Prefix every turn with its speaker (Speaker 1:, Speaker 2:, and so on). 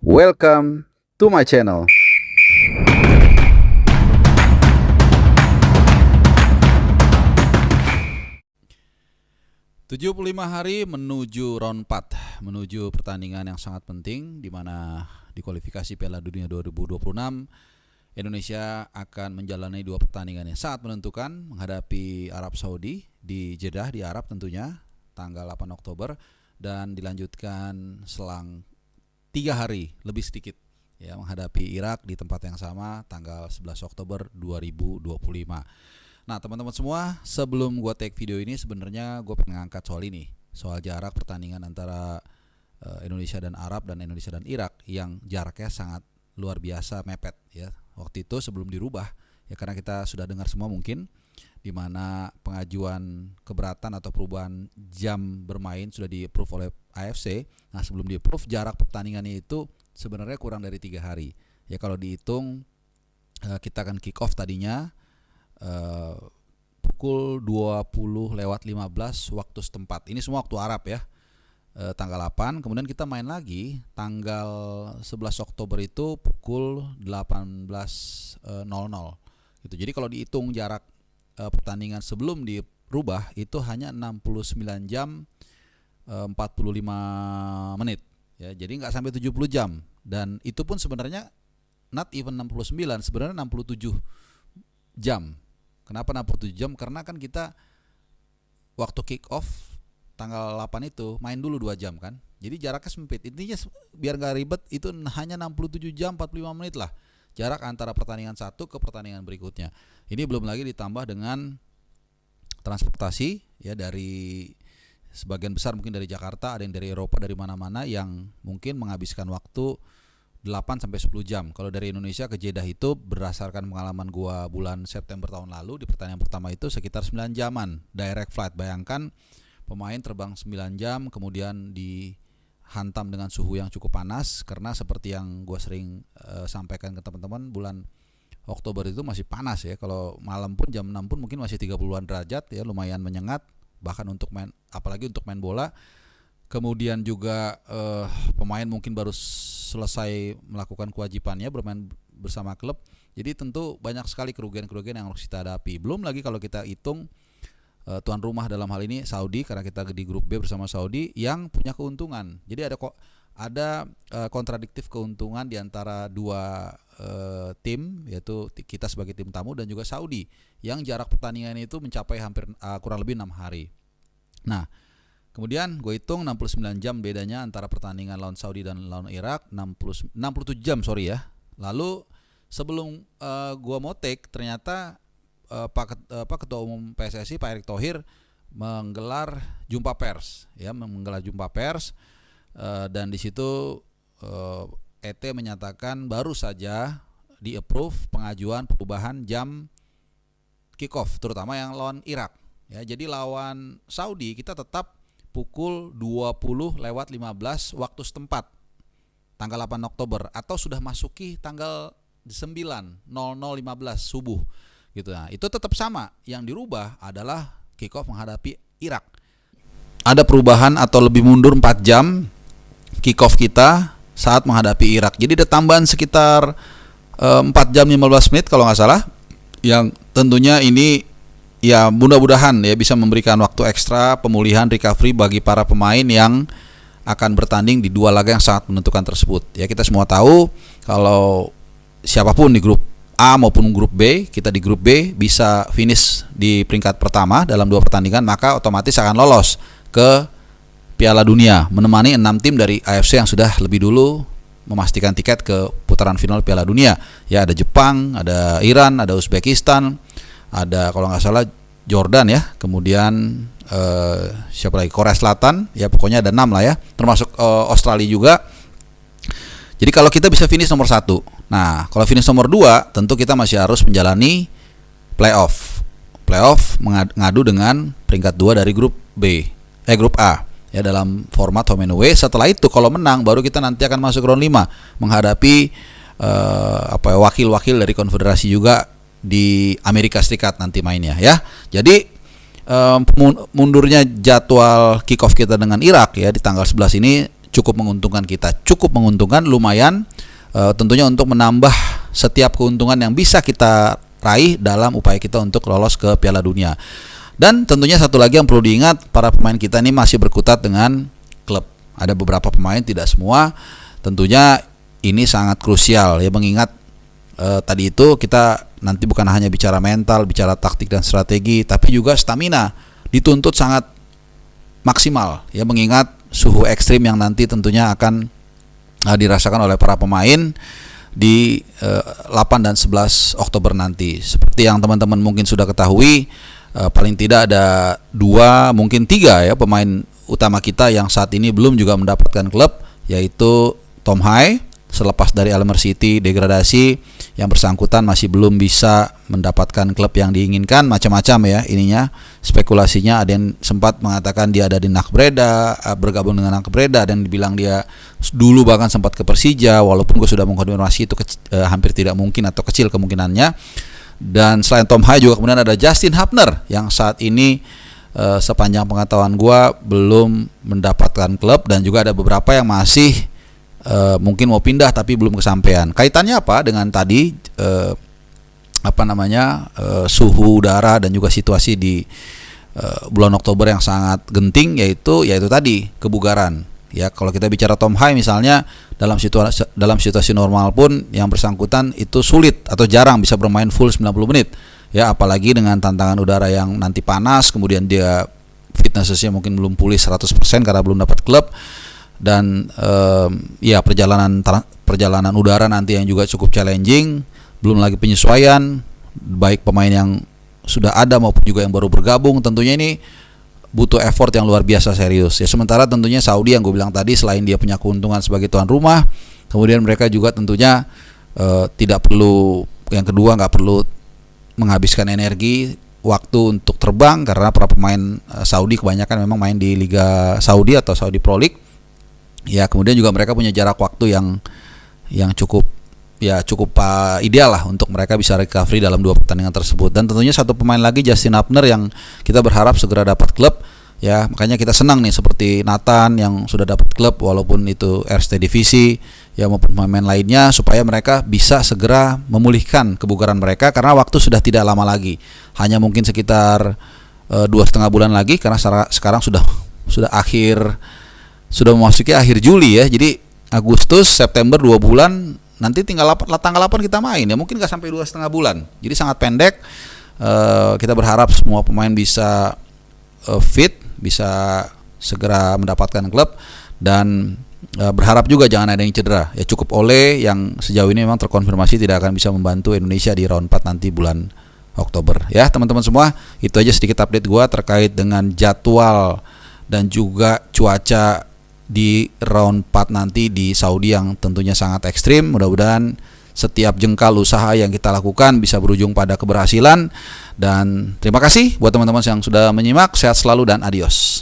Speaker 1: Welcome to my channel.
Speaker 2: ...75 hari menuju round 4, menuju pertandingan yang sangat penting di mana di kualifikasi Piala Dunia 2026 Indonesia akan menjalani 2 pertandingan yang sangat menentukan menghadapi Arab Saudi di Jeddah di Arab tentunya tanggal 8 Oktober dan dilanjutkan selang 3 hari lebih sedikit ya menghadapi Irak di tempat yang sama tanggal 11 Oktober 2025. Nah teman-teman semua, sebelum gue take video ini sebenarnya gue pengen ngangkat soal ini, soal jarak pertandingan antara Indonesia dan Arab dan Indonesia dan Irak yang jaraknya sangat luar biasa mepet ya. Waktu itu sebelum dirubah ya, karena kita sudah dengar semua mungkin di mana pengajuan keberatan atau perubahan jam bermain sudah di-approve oleh AFC. Nah sebelum di-approve jarak pertandingannya itu sebenarnya kurang dari 3 hari ya. Kalau dihitung kita akan kick off tadinya pukul 20.15 waktu setempat. Ini semua waktu Arab ya, tanggal 8. Kemudian kita main lagi tanggal 11 Oktober itu pukul 18.00 gitu. Jadi kalau dihitung jarak pertandingan sebelum dirubah itu hanya 69 jam 45 menit ya. Jadi nggak sampai 70 jam. Dan itu pun sebenarnya not even 69, sebenarnya 67 jam. Kenapa 67 jam? Karena kan kita waktu kick off tanggal 8 itu main dulu 2 jam kan. Jadi jaraknya sempit. Intinya biar gak ribet itu hanya 67 jam 45 menit lah jarak antara pertandingan satu ke pertandingan berikutnya. Ini belum lagi ditambah dengan transportasi ya, dari sebagian besar mungkin dari Jakarta, ada yang dari Eropa, dari mana-mana yang mungkin menghabiskan waktu 8 sampai 10 jam. Kalau dari Indonesia ke Jeddah itu berdasarkan pengalaman gua bulan September tahun lalu di pertandingan pertama itu sekitar 9 jaman direct flight. Bayangkan pemain terbang 9 jam kemudian dihantam dengan suhu yang cukup panas, karena seperti yang gua sering sampaikan ke teman-teman, bulan Oktober itu masih panas ya. Kalau malam pun jam 6 pun mungkin masih 30-an derajat ya, lumayan menyengat bahkan untuk main, apalagi untuk main bola. Kemudian juga pemain mungkin baru selesai melakukan kewajibannya bermain bersama klub. Jadi tentu banyak sekali kerugian-kerugian yang harus kita hadapi. Belum lagi kalau kita hitung tuan rumah dalam hal ini Saudi, karena kita di grup B bersama Saudi yang punya keuntungan. Jadi ada kontradiktif keuntungan di antara dua tim, yaitu kita sebagai tim tamu dan juga Saudi yang jarak pertandingan itu mencapai hampir kurang lebih 6 hari. Nah, kemudian gue hitung 69 jam bedanya antara pertandingan lawan Saudi dan lawan Irak, 67 jam ya. Lalu sebelum gue mau take, ternyata Ketua Umum PSSI Pak Erick Thohir menggelar jumpa pers dan di situ ET menyatakan baru saja di-approve pengajuan perubahan jam kick-off terutama yang lawan Irak ya. Jadi lawan Saudi kita tetap pukul 20.15 waktu setempat tanggal 8 Oktober atau sudah masuki tanggal 9.0015 subuh gitu. Nah, itu tetap sama. Yang dirubah adalah kick-off menghadapi Irak. Ada perubahan atau lebih mundur 4 jam kick-off kita saat menghadapi Irak. Jadi ada tambahan sekitar 4 jam 15 menit kalau nggak salah, yang tentunya ini ya mudah-mudahan ya bisa memberikan waktu ekstra pemulihan recovery bagi para pemain yang akan bertanding di 2 laga yang sangat menentukan tersebut. Ya kita semua tahu kalau siapapun di grup A maupun grup B, kita di grup B bisa finish di peringkat pertama dalam 2 pertandingan, maka otomatis akan lolos ke Piala Dunia menemani 6 tim dari AFC yang sudah lebih dulu memastikan tiket ke putaran final Piala Dunia. Ya ada Jepang, ada Iran, ada Uzbekistan, ada kalau nggak salah Jordan ya, kemudian siapa lagi, Korea Selatan ya, pokoknya ada 6 lah ya, termasuk Australia juga. Jadi kalau kita bisa finish nomor 1, nah kalau finish nomor 2 tentu kita masih harus menjalani playoff mengadu dengan peringkat 2 dari grup grup A ya, dalam format home and away. Setelah itu kalau menang baru kita nanti akan masuk round 5 menghadapi wakil-wakil dari konfederasi juga di Amerika Serikat nanti mainnya ya. Jadi mundurnya jadwal kick off kita dengan Irak ya di tanggal 11 ini cukup menguntungkan kita, cukup menguntungkan, lumayan tentunya untuk menambah setiap keuntungan yang bisa kita raih dalam upaya kita untuk lolos ke Piala Dunia. Dan tentunya satu lagi yang perlu diingat, para pemain kita ini masih berkutat dengan klub. Ada beberapa pemain, tidak semua. Tentunya ini sangat krusial ya, mengingat tadi itu kita nanti bukan hanya bicara mental, bicara taktik dan strategi, tapi juga stamina dituntut sangat maksimal ya, mengingat suhu ekstrim yang nanti tentunya akan dirasakan oleh para pemain di 8 dan 11 Oktober nanti. Seperti yang teman-teman mungkin sudah ketahui, paling tidak ada 2 mungkin 3 ya pemain utama kita yang saat ini belum juga mendapatkan klub, yaitu Tom Hai selepas dari Almer City degradasi, yang bersangkutan masih belum bisa mendapatkan klub yang diinginkan. Macam-macam ya ininya, spekulasinya. Ada yang sempat mengatakan dia ada di NAC Breda, bergabung dengan NAC Breda, dan dibilang dia dulu bahkan sempat ke Persija, walaupun gue sudah mengkonfirmasi itu hampir tidak mungkin atau kecil kemungkinannya. Dan selain Tom Hai juga kemudian ada Justin Hapner yang saat ini sepanjang pengetahuan gue belum mendapatkan klub, dan juga ada beberapa yang masih mungkin mau pindah tapi belum kesampaian. Kaitannya apa dengan tadi suhu udara dan juga situasi di bulan Oktober yang sangat genting, yaitu tadi kebugaran. Ya, kalau kita bicara Tom Hai misalnya, dalam situasi normal pun yang bersangkutan itu sulit atau jarang bisa bermain full 90 menit. Ya, apalagi dengan tantangan udara yang nanti panas, kemudian dia fitnessnya mungkin belum pulih 100% karena belum dapat klub. Dan ya perjalanan udara nanti yang juga cukup challenging, belum lagi penyesuaian baik pemain yang sudah ada maupun juga yang baru bergabung. Tentunya ini butuh effort yang luar biasa serius ya. Sementara tentunya Saudi yang gue bilang tadi, selain dia punya keuntungan sebagai tuan rumah, kemudian mereka juga tentunya tidak perlu, yang kedua nggak perlu menghabiskan energi waktu untuk terbang, karena para pemain Saudi kebanyakan memang main di Liga Saudi atau Saudi Pro League. Ya, kemudian juga mereka punya jarak waktu yang cukup ideal lah untuk mereka bisa recovery dalam 2 pertandingan tersebut. Dan tentunya satu pemain lagi, Justin Hapner, yang kita berharap segera dapat klub ya. Makanya kita senang nih, seperti Nathan yang sudah dapat klub walaupun itu RST divisi ya, maupun pemain lainnya, supaya mereka bisa segera memulihkan kebugaran mereka, karena waktu sudah tidak lama lagi, hanya mungkin sekitar 2,5 bulan lagi, karena sekarang sudah memasuki akhir Juli ya. Jadi Agustus, September 2 bulan, nanti tinggal tanggal 8 kita main ya, mungkin gak sampai 2,5 bulan. Jadi sangat pendek. Kita berharap semua pemain bisa fit, bisa segera mendapatkan klub, dan berharap juga jangan ada yang cedera ya. Cukup Ole yang sejauh ini memang terkonfirmasi tidak akan bisa membantu Indonesia di round 4 nanti bulan Oktober ya. Teman-teman semua, itu aja sedikit update gua terkait dengan jadwal dan juga cuaca di round 4 nanti di Saudi yang tentunya sangat ekstrim. Mudah-mudahan setiap jengkal usaha yang kita lakukan bisa berujung pada keberhasilan. Dan terima kasih buat teman-teman yang sudah menyimak. Sehat selalu dan adios.